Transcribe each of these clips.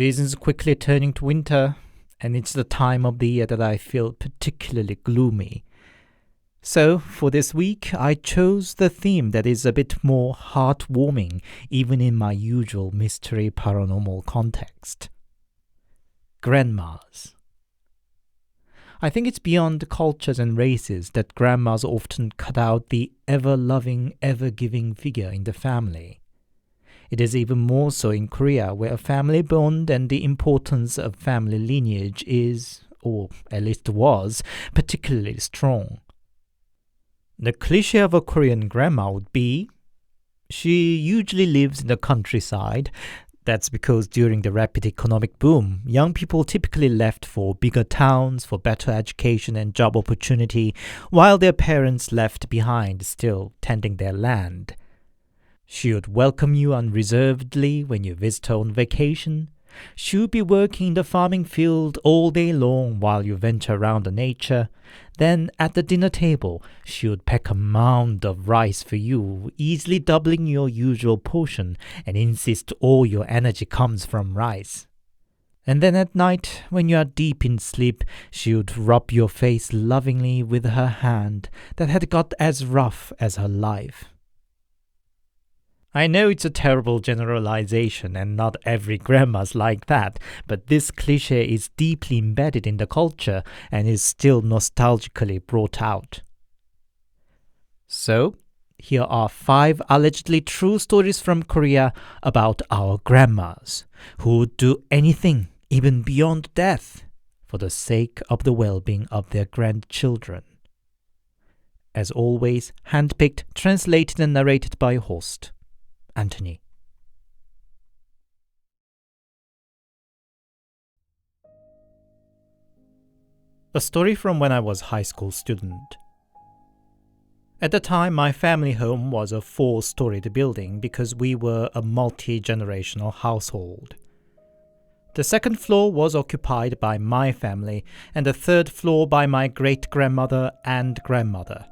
Seasons quickly turning to winter, and it's the time of the year that I feel particularly gloomy. So, for this week, I chose the theme that is a bit more heartwarming, even in my usual mystery paranormal context. Grandmas. I think it's beyond cultures and races that grandmas often cut out the ever-loving, ever-giving figure in the family. It is even more so in Korea, where a family bond and the importance of family lineage is, or at least was, particularly strong. The cliché of a Korean grandma would be, she usually lives in the countryside. That's because during the rapid economic boom, young people typically left for bigger towns for better education and job opportunity, while their parents left behind still tending their land. She would welcome you unreservedly when you visit her on vacation. She would be working in the farming field all day long while you venture around the nature. Then, at the dinner table, she would pack a mound of rice for you, easily doubling your usual portion, and insist all your energy comes from rice. And then at night, when you are deep in sleep, she would rub your face lovingly with her hand that had got as rough as her life. I know it's a terrible generalization and not every grandma's like that, but this cliché is deeply embedded in the culture and is still nostalgically brought out. So, here are 5 allegedly true stories from Korea about our grandmas, who would do anything, even beyond death, for the sake of the well-being of their grandchildren. As always, handpicked, translated and narrated by host Anthony. A story from when I was a high school student. At the time, my family home was a 4-storied building because we were a multi-generational household. The second floor was occupied by my family and the third floor by my great-grandmother and grandmother.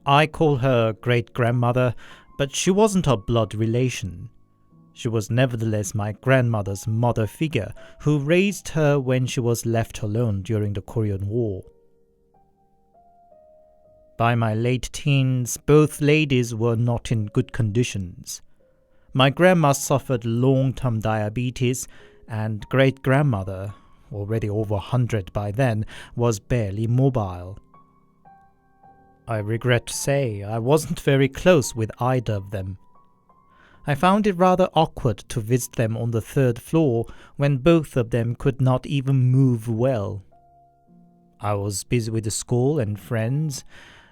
I call her great-grandmother, but she wasn't a blood relation. She was nevertheless my grandmother's mother figure who raised her when she was left alone during the Korean War. By my late teens, both ladies were not in good conditions. My grandma suffered long-term diabetes, and great-grandmother, already over 100 by then, was barely mobile. I regret to say I wasn't very close with either of them. I found it rather awkward to visit them on the 3rd floor when both of them could not even move well. I was busy with school and friends,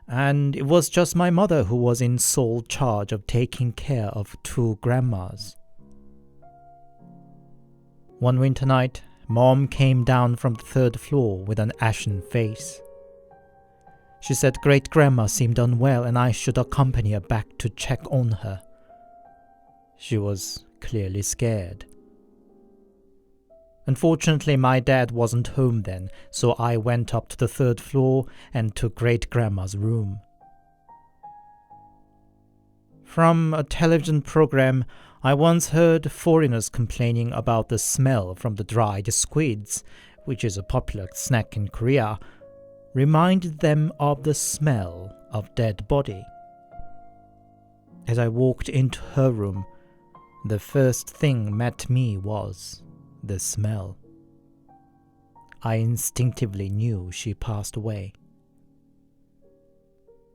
and it was just my mother who was in sole charge of taking care of 2 grandmas. One winter night, Mom came down from the 3rd floor with an ashen face. She said great-grandma seemed unwell and I should accompany her back to check on her. She was clearly scared. Unfortunately, my dad wasn't home then, so I went up to the 3rd floor and to great-grandma's room. From a television program, I once heard foreigners complaining about the smell from the dried squids, which is a popular snack in Korea, reminded them of the smell of dead body. As I walked into her room, the first thing met me was the smell. I instinctively knew she passed away.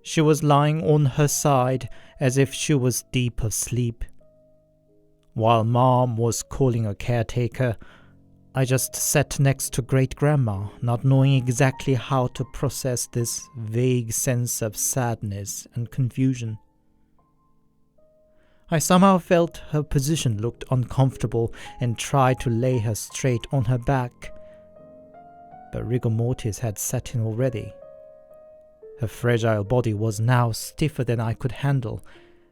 She was lying on her side as if she was deep asleep. While Mom was calling a caretaker, I just sat next to great-grandma, not knowing exactly how to process this vague sense of sadness and confusion. I somehow felt her position looked uncomfortable and tried to lay her straight on her back. But rigor mortis had set in already. Her fragile body was now stiffer than I could handle,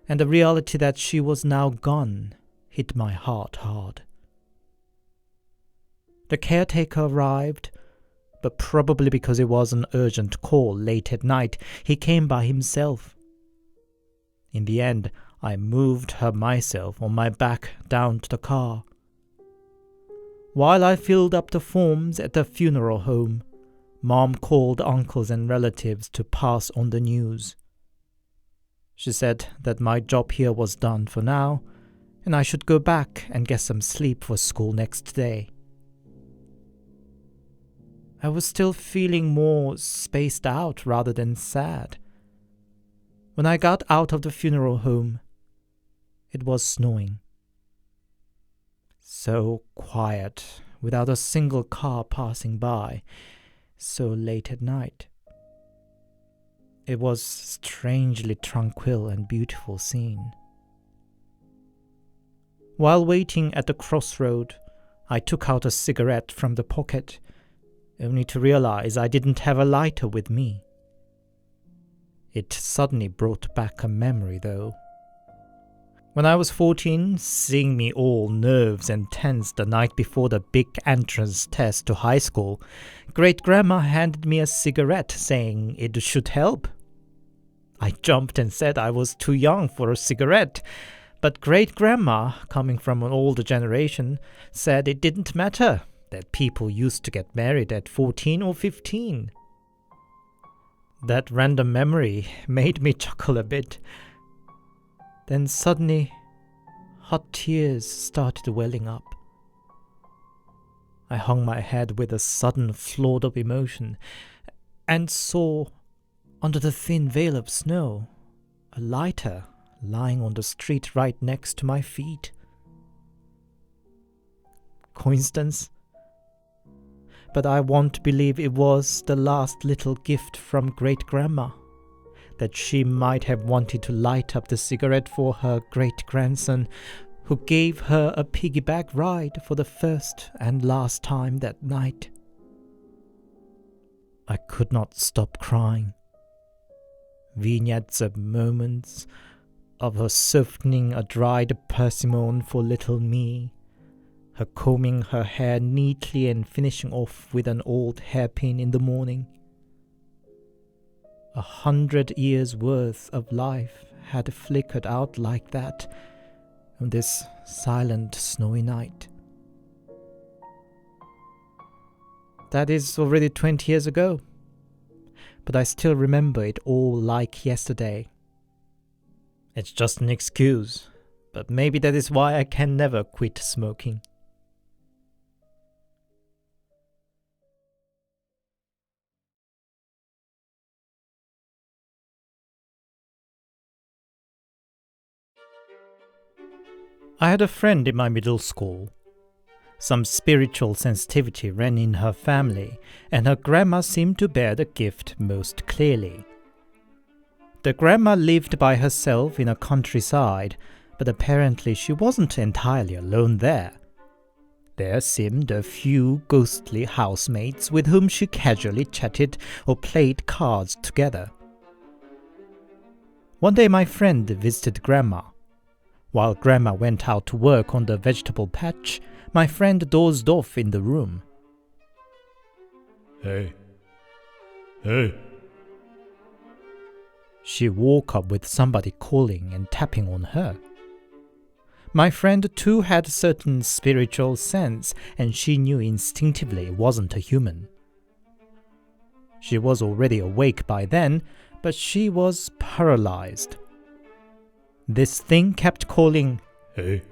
and the reality that she was now gone hit my heart hard. The caretaker arrived, but probably because it was an urgent call late at night, he came by himself. In the end, I moved her myself on my back down to the car. While I filled up the forms at the funeral home, Mom called uncles and relatives to pass on the news. She said that my job here was done for now, and I should go back and get some sleep for school next day. I was still feeling more spaced out rather than sad. When I got out of the funeral home, it was snowing. So quiet, without a single car passing by, so late at night. It was a strangely tranquil and beautiful scene. While waiting at the crossroad, I took out a cigarette from the pocket, only to realize I didn't have a lighter with me. It suddenly brought back a memory, though. When I was 14, seeing me all nerves and tense the night before the big entrance test to high school, Great-Grandma handed me a cigarette, saying it should help. I jumped and said I was too young for a cigarette, but Great-Grandma, coming from an older generation, said it didn't matter, that people used to get married at 14 or 15. That random memory made me chuckle a bit. Then suddenly, hot tears started welling up. I hung my head with a sudden flood of emotion and saw, under the thin veil of snow, a lighter lying on the street right next to my feet. Coincidence? But I won't believe it was the last little gift from Great-Grandma, that she might have wanted to light up the cigarette for her great-grandson, who gave her a piggyback ride for the first and last time that night. I could not stop crying. Vignettes of moments, of her softening a dried persimmon for little me, her combing her hair neatly and finishing off with an old hairpin in the morning. 100 years' worth of life had flickered out like that on this silent, snowy night. That is already 20 years ago, but I still remember it all like yesterday. It's just an excuse, but maybe that is why I can never quit smoking. I had a friend in my middle school. Some spiritual sensitivity ran in her family, and her grandma seemed to bear the gift most clearly. The grandma lived by herself in a countryside, but apparently she wasn't entirely alone there. There seemed a few ghostly housemates with whom she casually chatted or played cards together. One day my friend visited Grandma. While Grandma went out to work on the vegetable patch, my friend dozed off in the room. Hey. She woke up with somebody calling and tapping on her. My friend too had a certain spiritual sense, and she knew instinctively it wasn't a human. She was already awake by then, but she was paralyzed. This thing kept calling, Hey.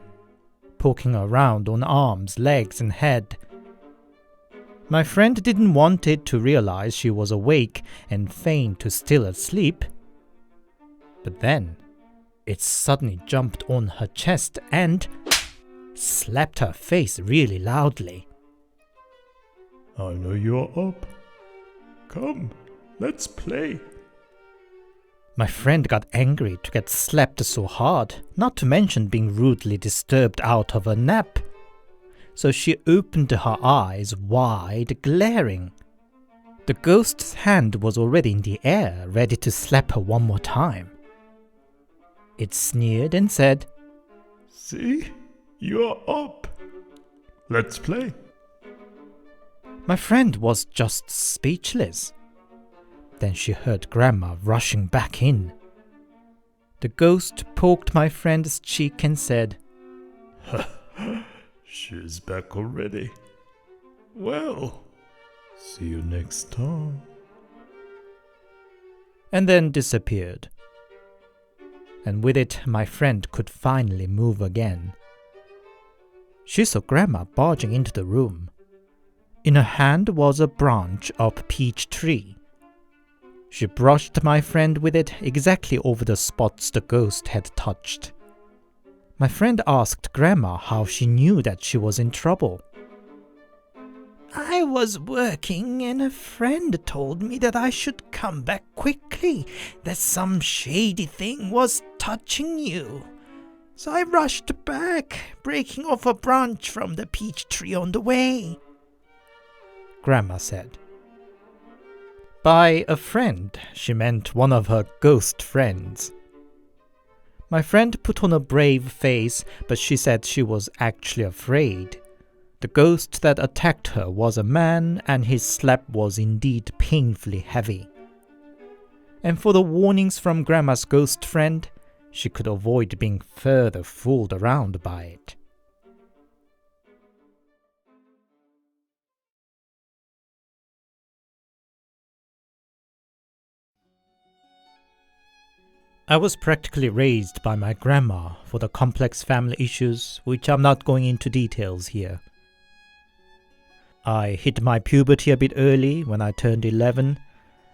poking around on arms, legs, and head. My friend didn't want it to realize she was awake and feigned to still asleep. But then, it suddenly jumped on her chest and slapped her face really loudly. I know you're up. Come, let's play. My friend got angry to get slapped so hard, not to mention being rudely disturbed out of her nap. So she opened her eyes wide, glaring. The ghost's hand was already in the air, ready to slap her one more time. It sneered and said, See? You're up. Let's play. My friend was just speechless. Then she heard Grandma rushing back in. The ghost poked my friend's cheek and said, She's back already. Well, see you next time. And then disappeared. And with it, my friend could finally move again. She saw Grandma barging into the room. In her hand was a branch of peach tree. She brushed my friend with it exactly over the spots the ghost had touched. My friend asked Grandma how she knew that she was in trouble. I was working and a friend told me that I should come back quickly, that some shady thing was touching you. So I rushed back, breaking off a branch from the peach tree on the way, Grandma said. By a friend, she meant one of her ghost friends. My friend put on a brave face, but she said she was actually afraid. The ghost that attacked her was a man, and his slap was indeed painfully heavy. And for the warnings from Grandma's ghost friend, she could avoid being further fooled around by it. I was practically raised by my grandma for the complex family issues, which I'm not going into details here. I hit my puberty a bit early when I turned 11,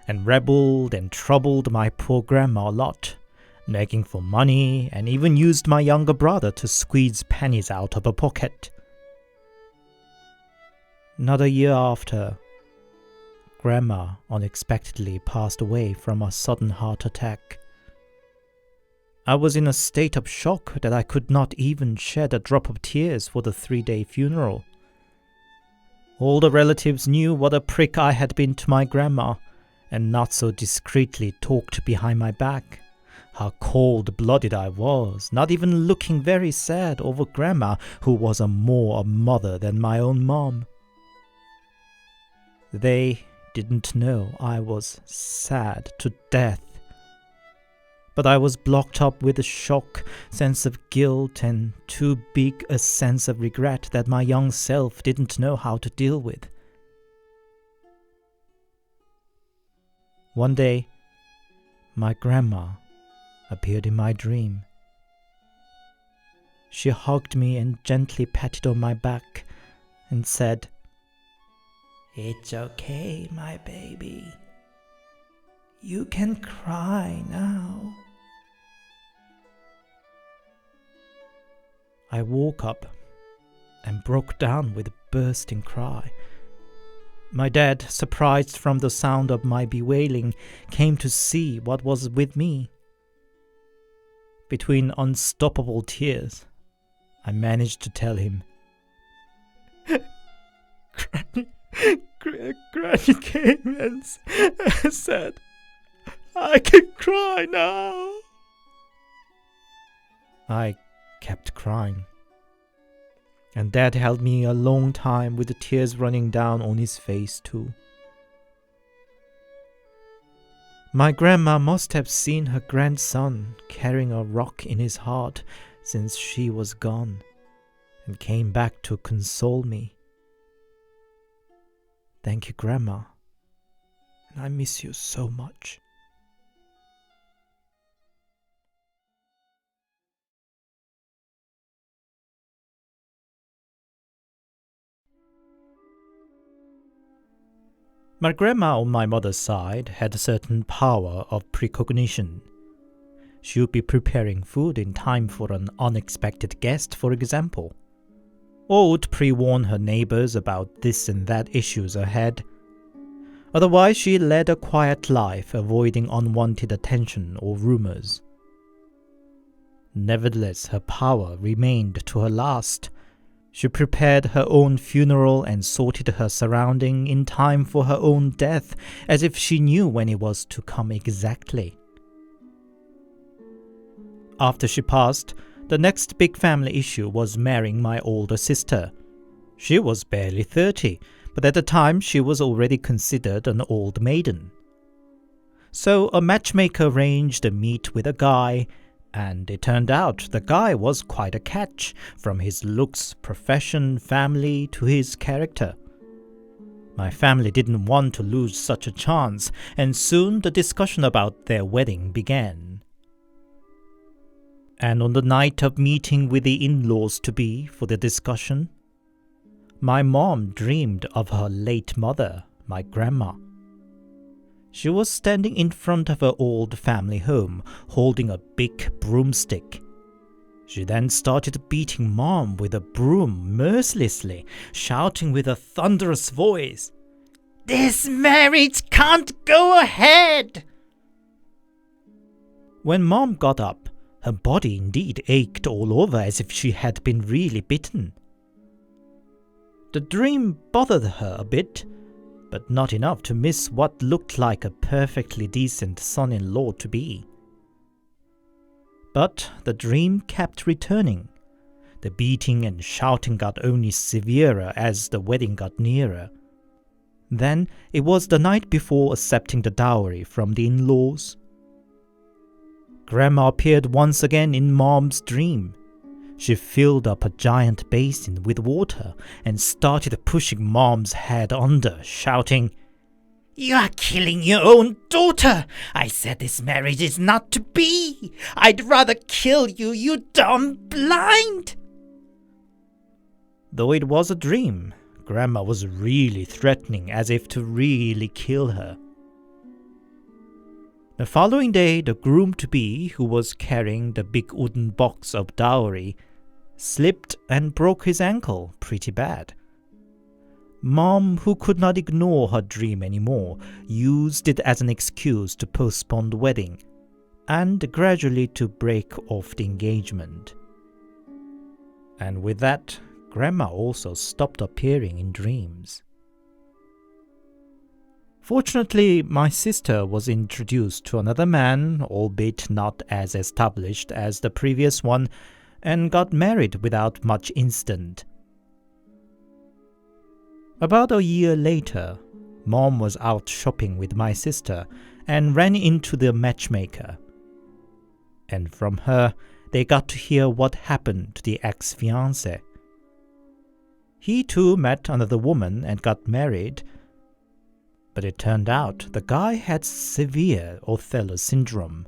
and rebelled and troubled my poor grandma a lot, nagging for money, and even used my younger brother to squeeze pennies out of her pocket. Not a year after, Grandma unexpectedly passed away from a sudden heart attack. I was in a state of shock that I could not even shed a drop of tears for the 3-day funeral. All the relatives knew what a prick I had been to my grandma, and not so discreetly talked behind my back. How cold-blooded I was, not even looking very sad over Grandma, who was more a mother than my own mom. They didn't know I was sad to death. But I was blocked up with a shock, sense of guilt, and too big a sense of regret that my young self didn't know how to deal with. One day, my grandma appeared in my dream. She hugged me and gently patted on my back and said, "It's okay, my baby. You can cry now." I woke up and broke down with a bursting cry. My dad, surprised from the sound of my bewailing, came to see what was with me. Between unstoppable tears, I managed to tell him, Granny came and said, "I can cry now." I kept crying, and Dad held me a long time with the tears running down on his face too. My grandma must have seen her grandson carrying a rock in his heart since she was gone, and came back to console me. Thank you, Grandma, and I miss you so much. My grandma on my mother's side had a certain power of precognition. She would be preparing food in time for an unexpected guest, for example, or would pre-warn her neighbors about this and that issues ahead. Otherwise, she led a quiet life, avoiding unwanted attention or rumors. Nevertheless, her power remained to her last. She prepared her own funeral and sorted her surrounding in time for her own death, as if she knew when it was to come exactly. After she passed, the next big family issue was marrying my older sister. She was barely 30, but at the time she was already considered an old maiden. So a matchmaker arranged a meet with a guy, and it turned out the guy was quite a catch, from his looks, profession, family to his character. My family didn't want to lose such a chance, and soon the discussion about their wedding began. And on the night of meeting with the in-laws-to-be for the discussion, my mom dreamed of her late mother, my grandma. She was standing in front of her old family home, holding a big broomstick. She then started beating Mom with a broom mercilessly, shouting with a thunderous voice, "This marriage can't go ahead!" When Mom got up, her body indeed ached all over as if she had been really bitten. The dream bothered her a bit, but not enough to miss what looked like a perfectly decent son-in-law to be. But the dream kept returning. The beating and shouting got only severer as the wedding got nearer. Then it was the night before accepting the dowry from the in-laws. Grandma appeared once again in Mom's dream. She filled up a giant basin with water and started pushing Mom's head under, shouting, "You are killing your own daughter! I said this marriage is not to be! I'd rather kill you, you dumb blind!" Though it was a dream, Grandma was really threatening, as if to really kill her. The following day, the groom-to-be, who was carrying the big wooden box of dowry, slipped and broke his ankle pretty bad. Mom, who could not ignore her dream anymore, used it as an excuse to postpone the wedding, and gradually to break off the engagement. And with that, Grandma also stopped appearing in dreams. Fortunately, my sister was introduced to another man, albeit not as established as the previous one, and got married without much incident. About a year later, Mom was out shopping with my sister and ran into the matchmaker. And from her, they got to hear what happened to the ex-fiancé. He too met another woman and got married, but it turned out the guy had severe Othello syndrome.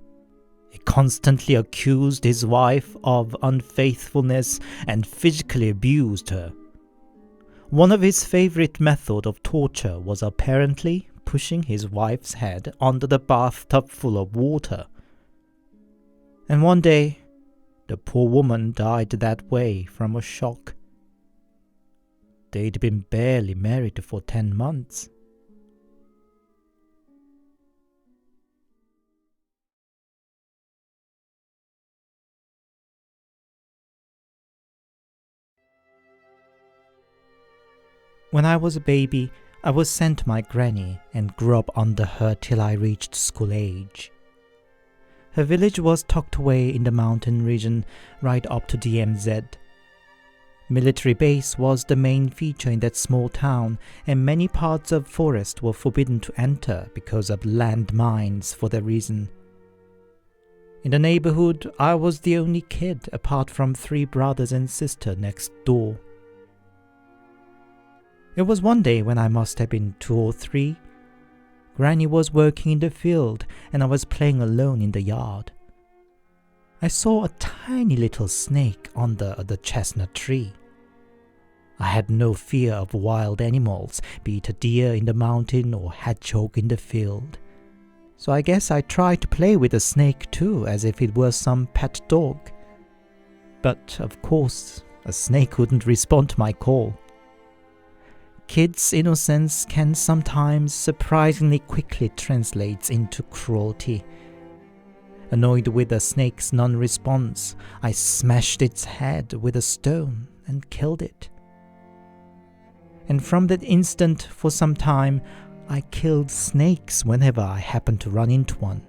He constantly accused his wife of unfaithfulness and physically abused her. One of his favorite methods of torture was apparently pushing his wife's head under the bathtub full of water. And one day, the poor woman died that way from a shock. They'd been barely married for 10 months. When I was a baby, I was sent to my granny and grew up under her till I reached school age. Her village was tucked away in the mountain region right up to DMZ. Military base was the main feature in that small town, and many parts of forest were forbidden to enter because of landmines for that reason. In the neighborhood, I was the only kid apart from 3 brothers and sisters next door. It was one day when I must have been 2 or 3. Granny was working in the field and I was playing alone in the yard. I saw a tiny little snake under the chestnut tree. I had no fear of wild animals, be it a deer in the mountain or hedgehog in the field. So I guess I tried to play with the snake too, as if it were some pet dog. But of course, a snake wouldn't respond to my call. Kids' innocence can sometimes surprisingly quickly translate into cruelty. Annoyed with the snake's non-response, I smashed its head with a stone and killed it. And from that instant, for some time, I killed snakes whenever I happened to run into one.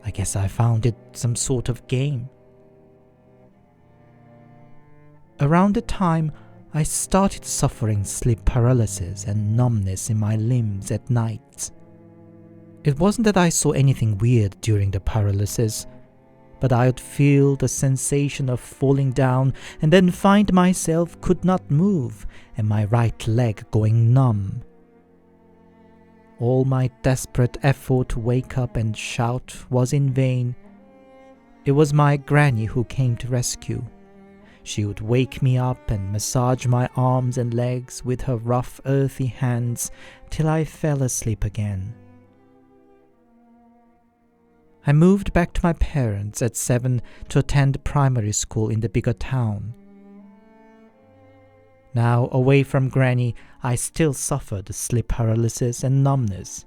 I guess I found it some sort of game. Around the time, I started suffering sleep paralysis and numbness in my limbs at night. It wasn't that I saw anything weird during the paralysis, but I would feel the sensation of falling down and then find myself could not move and my right leg going numb, All my desperate effort to wake up and shout was in vain. It was my granny who came to rescue. She would wake me up and massage my arms and legs with her rough, earthy hands till I fell asleep again. I moved back to my parents at 7 to attend primary school in the bigger town. Now, away from Granny, I still suffered sleep paralysis and numbness.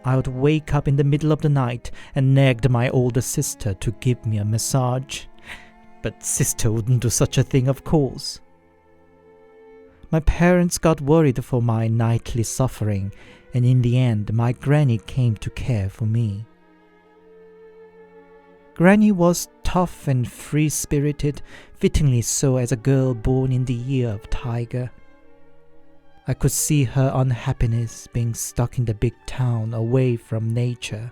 I would wake up in the middle of the night and nagged my older sister to give me a massage. But sister wouldn't do such a thing, of course. My parents got worried for my nightly suffering, and in the end, my Granny came to care for me. Granny was tough and free-spirited, fittingly so as a girl born in the year of Tiger. I could see her unhappiness being stuck in the big town away from nature.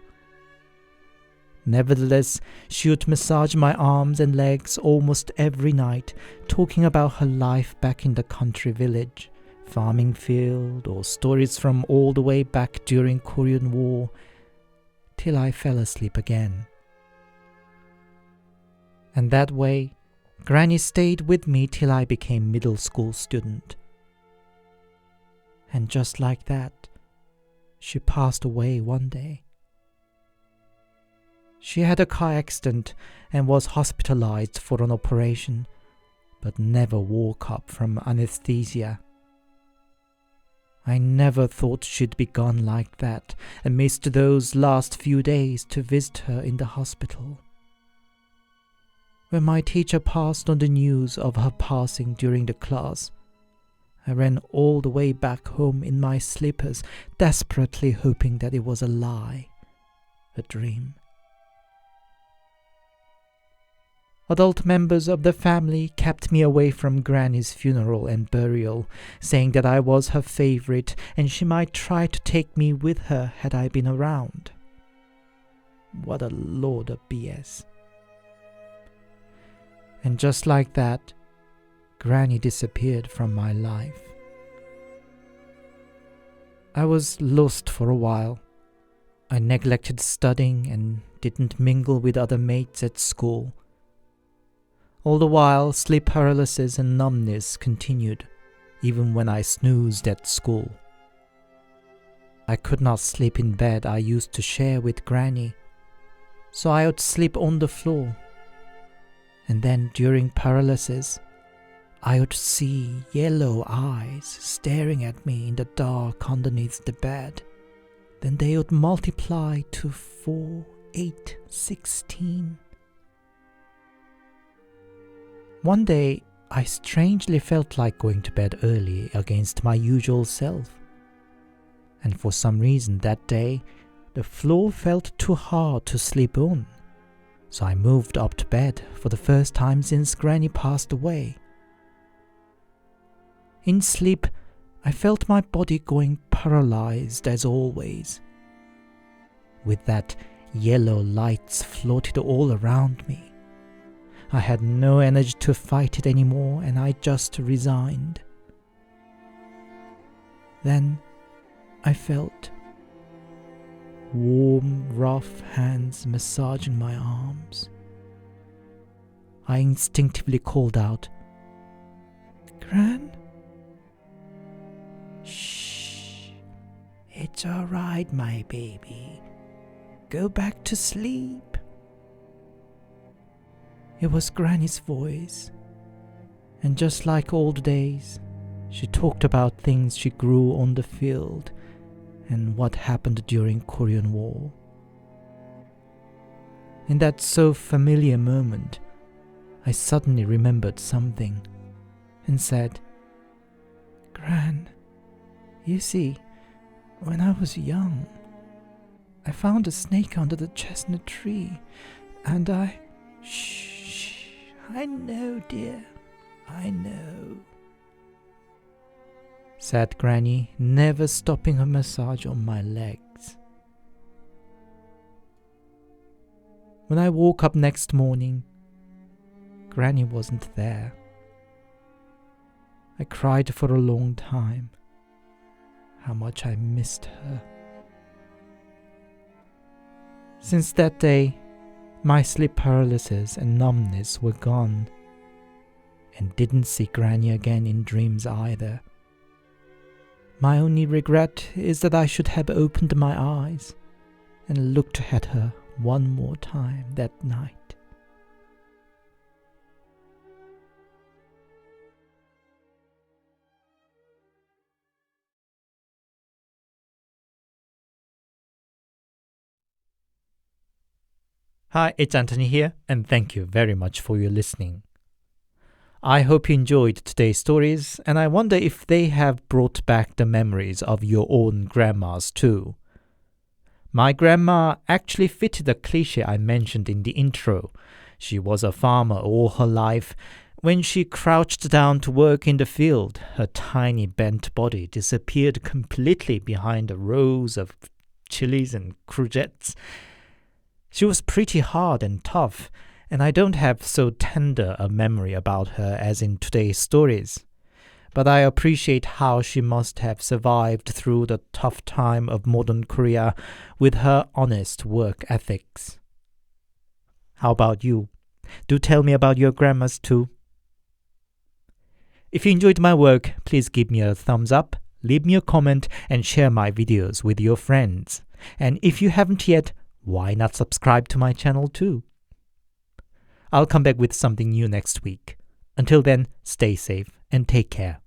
Nevertheless, she would massage my arms and legs almost every night, talking about her life back in the country village, farming field, or stories from all the way back during Korean War, till I fell asleep again. And that way, Granny stayed with me till I became middle school student. And just like that, she passed away one day. She had a car accident and was hospitalized for an operation, but never woke up from anesthesia. I never thought she'd be gone like that, and missed those last few days to visit her in the hospital. When my teacher passed on the news of her passing during the class, I ran all the way back home in my slippers, desperately hoping that it was a lie, a dream. Adult members of the family kept me away from Granny's funeral and burial, saying that I was her favorite and she might try to take me with her had I been around. What a load of BS. And just like that, Granny disappeared from my life. I was lost for a while. I neglected studying and didn't mingle with other mates at school. All the while, sleep paralysis and numbness continued, even when I snoozed at school. I could not sleep in bed I used to share with Granny, so I would sleep on the floor. And then during paralysis, I would see yellow eyes staring at me in the dark underneath the bed. Then they would multiply to 4, 8, 16. One day, I strangely felt like going to bed early against my usual self. And for some reason that day, the floor felt too hard to sleep on. So I moved up to bed for the first time since Granny passed away. In sleep, I felt my body going paralyzed as always. With that, yellow lights floated all around me. I had no energy to fight it anymore and I just resigned. Then I felt warm, rough hands massaging my arms. I instinctively called out, "Gran?" "Shh, it's all right, my baby. Go back to sleep." It was Granny's voice, and just like old days, she talked about things she grew on the field and what happened during Korean War. In that so familiar moment, I suddenly remembered something and said, "Gran, you see, when I was young, I found a snake under the chestnut tree, and I..." "Shh, I know, dear, I know," said Granny, never stopping her massage on my legs. When I woke up next morning, Granny wasn't there. I cried for a long time. how much I missed her. Since that day, my sleep paralysis and numbness were gone, and didn't see Granny again in dreams either. My only regret is that I should have opened my eyes and looked at her one more time that night. Hi, it's Anthony here, and thank you very much for your listening. I hope you enjoyed today's stories, and I wonder if they have brought back the memories of your own grandmas too. My grandma actually fitted the cliche I mentioned in the intro. She was a farmer all her life. When she crouched down to work in the field, her tiny bent body disappeared completely behind the rows of chilies and courgettes. She was pretty hard and tough, and I don't have so tender a memory about her as in today's stories. But I appreciate how she must have survived through the tough time of modern Korea with her honest work ethics. How about you? Do tell me about your grandmas too. If you enjoyed my work, please give me a thumbs up, leave me a comment, and share my videos with your friends. And if you haven't yet, why not subscribe to my channel too? I'll come back with something new next week. Until then, stay safe and take care.